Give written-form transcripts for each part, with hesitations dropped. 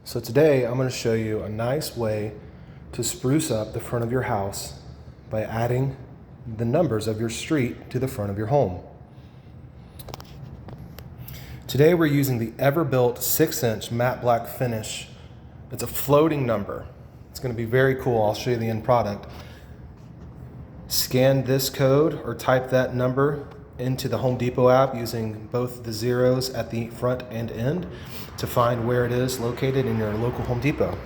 So today I'm going to show you a nice way to spruce up the front of your house by adding the numbers of your street to the front of your home. Today we're using the Everbuilt 6-inch matte black finish. It's a floating number. It's going to be very cool. I'll show you the end product. Scan this code or type that number into the Home Depot app using both the zeros at the front and end to find where it is located in your local Home Depot.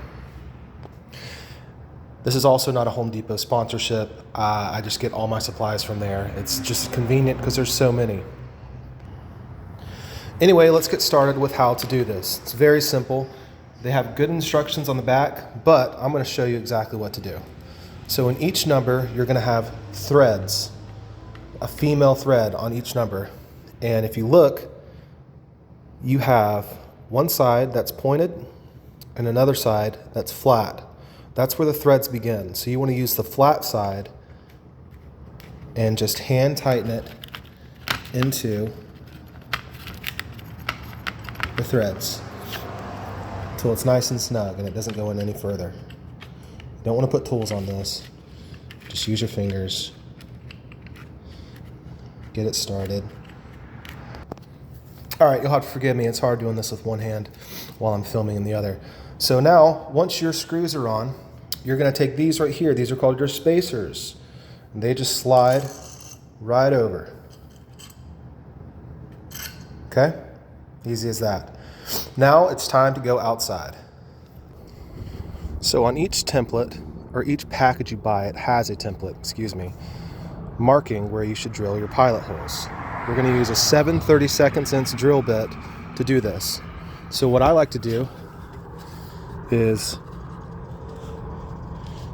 This is also not a Home Depot sponsorship. I just get all my supplies from there. It's just convenient because there's so many. Anyway, let's get started with how to do this. It's very simple. They have good instructions on the back, but I'm going to show you exactly what to do. So in each number, you're going to have threads, a female thread on each number. And if you look, you have one side that's pointed and another side that's flat. That's where the threads begin. So you want to use the flat side and just hand tighten it into the threads until it's nice and snug and it doesn't go in any further. You don't want to put tools on this. Just use your fingers. Get it started. All right, you'll have to forgive me. It's hard doing this with one hand while I'm filming in the other. So now, once your screws are on, you're going to take these right here. These are called your spacers. And they just slide right over. Okay? Easy as that. Now it's time to go outside. So on each template, or each package you buy, it has a template, marking where you should drill your pilot holes. We're going to use a 7/32 drill bit to do this. So what I like to do is,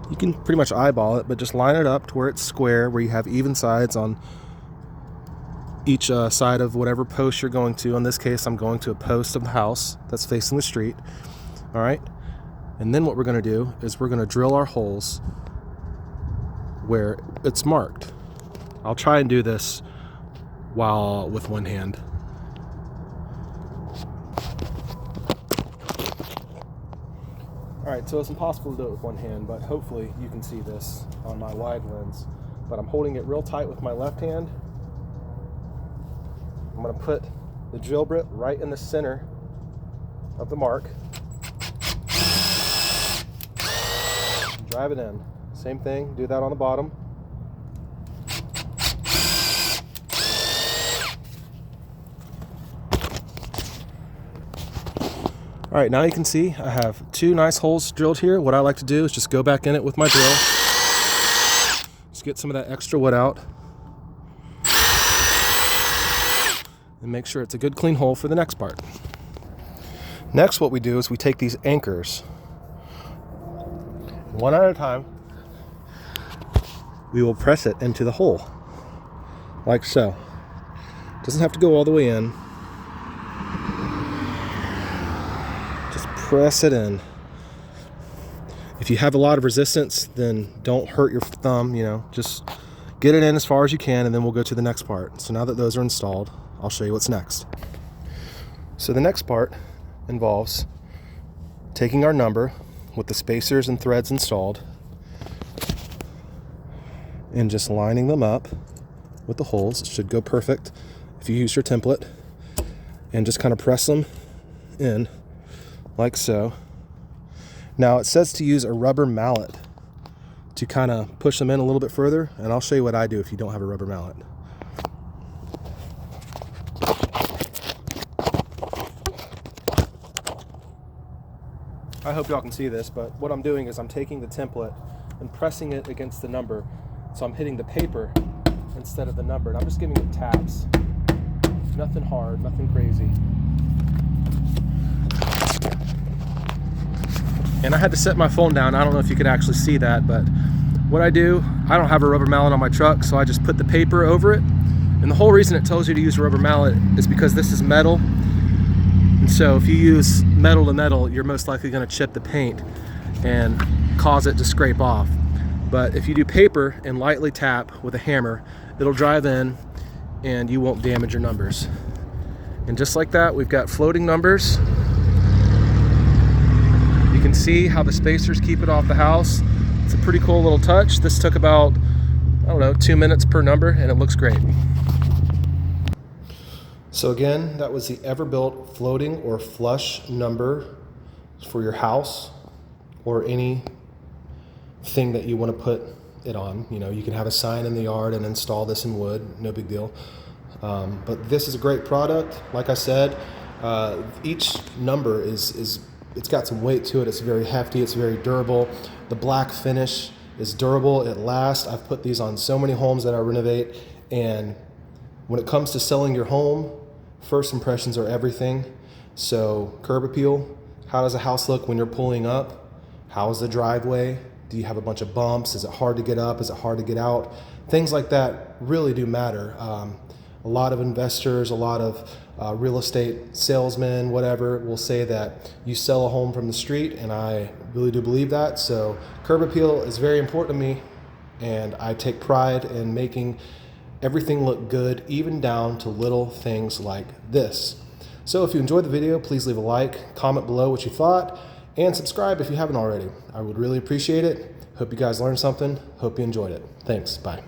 you can pretty much eyeball it, but just line it up to where it's square, where you have even sides on each side of whatever post you're going to. In this case, I'm going to a post of the house that's facing the street. All right. And then what we're going to do is we're going to drill our holes where it's marked. I'll try and do this with one hand. All right, so it's impossible to do it with one hand, but hopefully you can see this on my wide lens. But I'm holding it real tight with my left hand. I'm going to put the drill bit right in the center of the mark. Drive it in. Same thing, do that on the bottom. All right, now you can see I have two nice holes drilled here. What I like to do is just go back in it with my drill. Just get some of that extra wood out. And make sure it's a good clean hole for the next part. Next, what we do is we take these anchors, one at a time. We will press it into the hole, like so. Doesn't have to go all the way in. Just press it in. If you have a lot of resistance, then don't hurt your thumb, just get it in as far as you can, and then we'll go to the next part. So now that those are installed, I'll show you what's next. So the next part involves taking our number with the spacers and threads installed and just lining them up with the holes. It should go perfect if you use your template, and just kind of press them in like so. Now it says to use a rubber mallet to kind of push them in a little bit further, and I'll show you what I do if you don't have a rubber mallet. I hope y'all can see this, but what I'm doing is I'm taking the template and pressing it against the number. So I'm hitting the paper instead of the number, and I'm just giving it taps. Nothing hard, nothing crazy. And I had to set my phone down. I don't know if you could actually see that, but what I do, I don't have a rubber mallet on my truck, so I just put the paper over it. And the whole reason it tells you to use a rubber mallet is because this is metal. And so if you use metal to metal, you're most likely going to chip the paint and cause it to scrape off. But if you do paper and lightly tap with a hammer, it'll drive in and you won't damage your numbers. And just like that, we've got floating numbers see how the spacers keep it off the house. It's a pretty cool little touch. This took about, I don't know, 2 minutes per number, and it looks great. So again, that was the Everbuilt floating or flush number for your house or any thing that you want to put it on. You know, you can have a sign in the yard and install this in wood, no big deal. But this is a great product. Like I said, each number it's got some weight to it. It's very hefty, it's very durable. The black finish is durable, it lasts. I've put these on so many homes that I renovate, and when it comes to selling your home, first impressions are everything. So curb appeal, how does a house look when you're pulling up? How is the driveway? Do you have a bunch of bumps? Is it hard to get up? Is it hard to get out? Things like that really do matter. A lot of investors, a lot of real estate salesmen, whatever, will say that you sell a home from the street, and I really do believe that. So curb appeal is very important to me, and I take pride in making everything look good, even down to little things like this. So if you enjoyed the video, please leave a like, comment below what you thought, and subscribe if you haven't already. I would really appreciate it. Hope you guys learned something. Hope you enjoyed it. Thanks. Bye.